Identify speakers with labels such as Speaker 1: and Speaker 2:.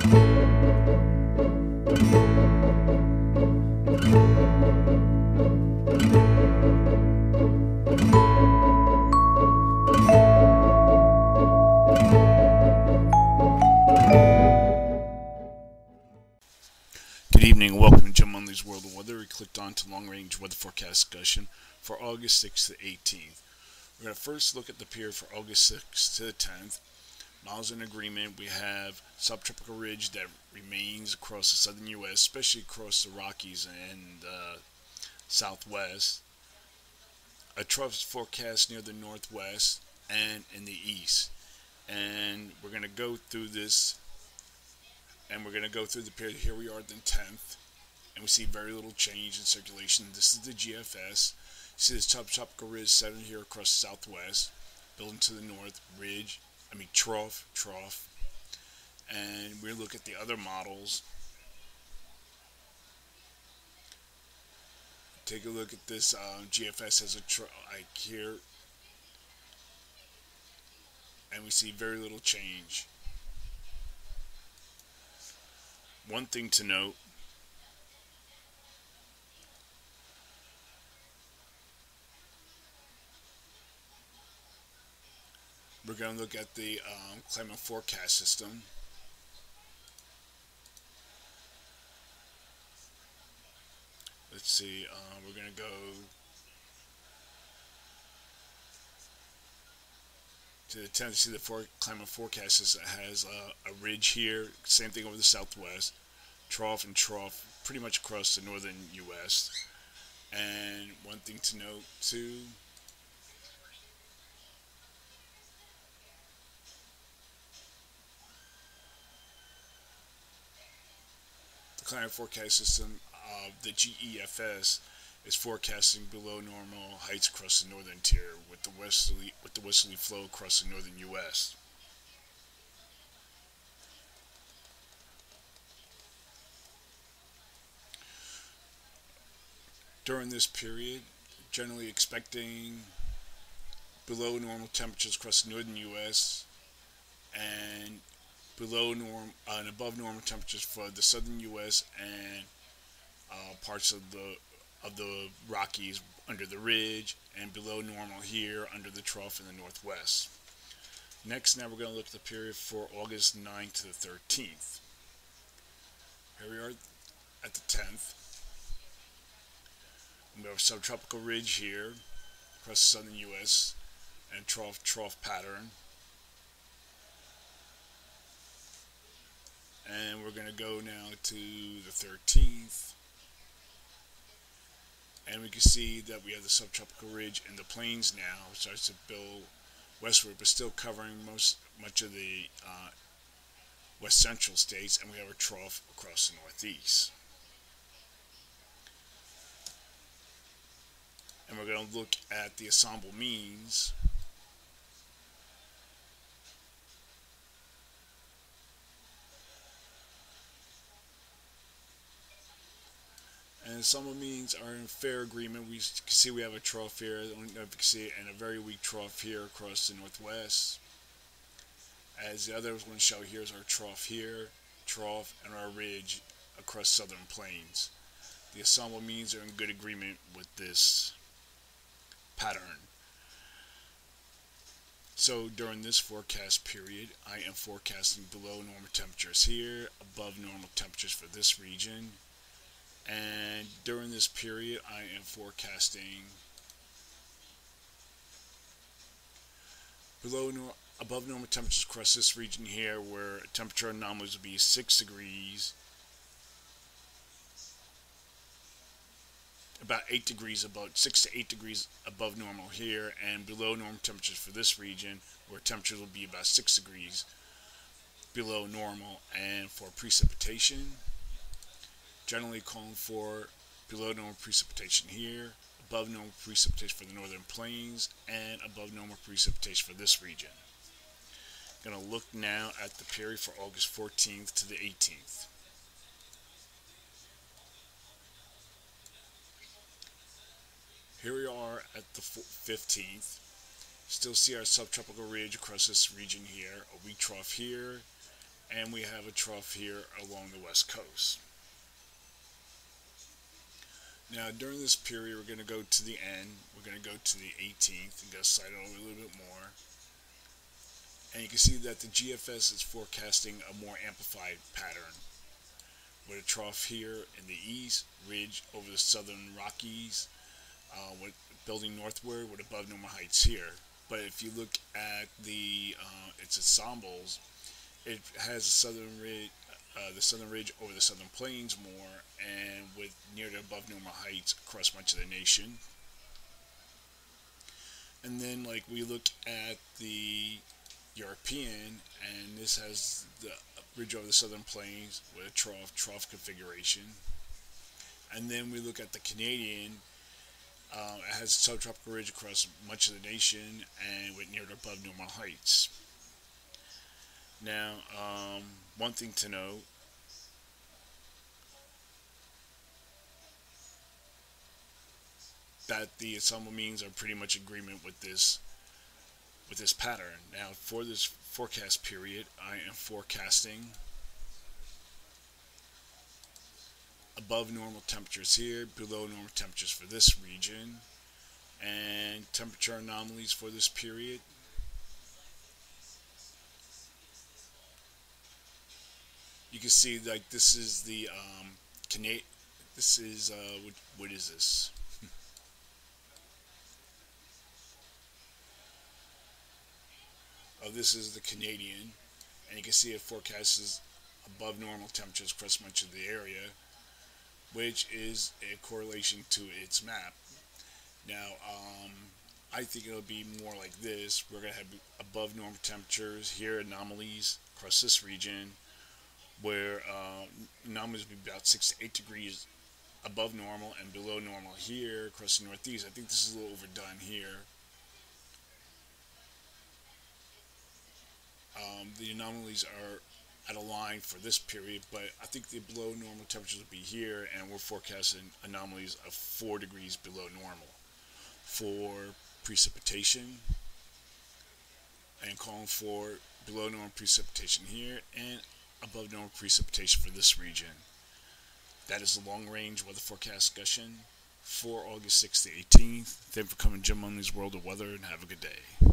Speaker 1: Good evening and welcome to Jim Munley's World of Weather. We clicked on to long-range weather forecast discussion for August 6th to 18th. We're going to first look at the period for August 6th to the 10th. Miles in agreement, we have subtropical ridge that remains across the southern U.S., especially across the Rockies and southwest. A trough forecast near the northwest and in the east. And we're going to go through this, and we're going to go through the period. Here we are at the 10th, and we see very little change in circulation. This is the GFS. You see this subtropical ridge setting here across the southwest, building to the north, trough. And we look at the other models. Take a look at this GFS as a like here, and we see very little change. One thing to note, we're going to look at the climate forecast system. Let's see, we're going to go to the 10th. See the climate forecast system has a ridge here, same thing over the southwest, trough and trough pretty much across the northern U.S. And one thing to note too, the climate forecast system of the GEFS is forecasting below normal heights across the northern tier with the westerly flow across the northern U.S. During this period, generally expecting below normal temperatures across the northern U.S. and above normal temperatures for the southern U.S. and parts of the Rockies under the ridge, and below normal here under the trough in the northwest. Next, now we're going to look at the period for August 9th to the 13th. Here we are at the 10th. We have a subtropical ridge here across the southern U.S. and trough pattern. And we're going to go now to the 13th. And we can see that we have the subtropical ridge in the plains now. It starts to build westward, but still covering much of the west central states. And we have a trough across the northeast. And we're going to look at the ensemble means. And ensemble means are in fair agreement. We can see we have a trough here. I don't know if you can see it, and a very weak trough here across the northwest. As the other one's going to show, here's our trough here, trough, and our ridge across southern plains. The ensemble means are in good agreement with this pattern. So during this forecast period, I am forecasting below normal temperatures here, above normal temperatures for this region. And during this period, I am forecasting above normal temperatures across this region here, where temperature anomalies will be 6 degrees, about 8 degrees above, 6 to 8 degrees above normal here, and below normal temperatures for this region, where temperatures will be about 6 degrees below normal. And for precipitation, generally calling for below normal precipitation here, above normal precipitation for the northern plains, and above normal precipitation for this region. I'm going to look now at the period for August 14th to the 18th. Here we are at the 15th. Still see our subtropical ridge across this region here, a weak trough here, and we have a trough here along the west coast. Now, during this period, we're going to go to the end. We're going to go to the 18th and go slide it over a little bit more. And you can see that the GFS is forecasting a more amplified pattern, with a trough here in the east, ridge over the southern Rockies, with building northward with above normal heights here. But if you look at its ensembles, it has the southern ridge over the southern plains more, and with near to above normal heights across much of the nation. And then, like, we look at the European, and this has the ridge over the southern plains with a trough configuration. And then we look at the Canadian. It has a subtropical ridge across much of the nation and with near to above normal heights. Now, one thing to note, that the ensemble means are pretty much agreement with this pattern. Now, for this forecast period, I am forecasting above normal temperatures here, below normal temperatures for this region, and temperature anomalies for this period. You can see, like, this is the this is what is this? This is the Canadian, and you can see it forecasts above normal temperatures across much of the area, which is a correlation to its map. Now, I think it'll be more like this. We're going to have above normal temperatures here, anomalies across this region, where anomalies will be about 6 to 8 degrees above normal and below normal here across the northeast. I think this is a little overdone here. The anomalies are at a line for this period, but I think the below normal temperatures will be here, and we're forecasting anomalies of 4 degrees below normal for precipitation, and calling for below normal precipitation here and above normal precipitation for this region. That is the long range weather forecast discussion for August 6th to 18th. Thank you for coming to Jim Munley's World of Weather, and have a good day.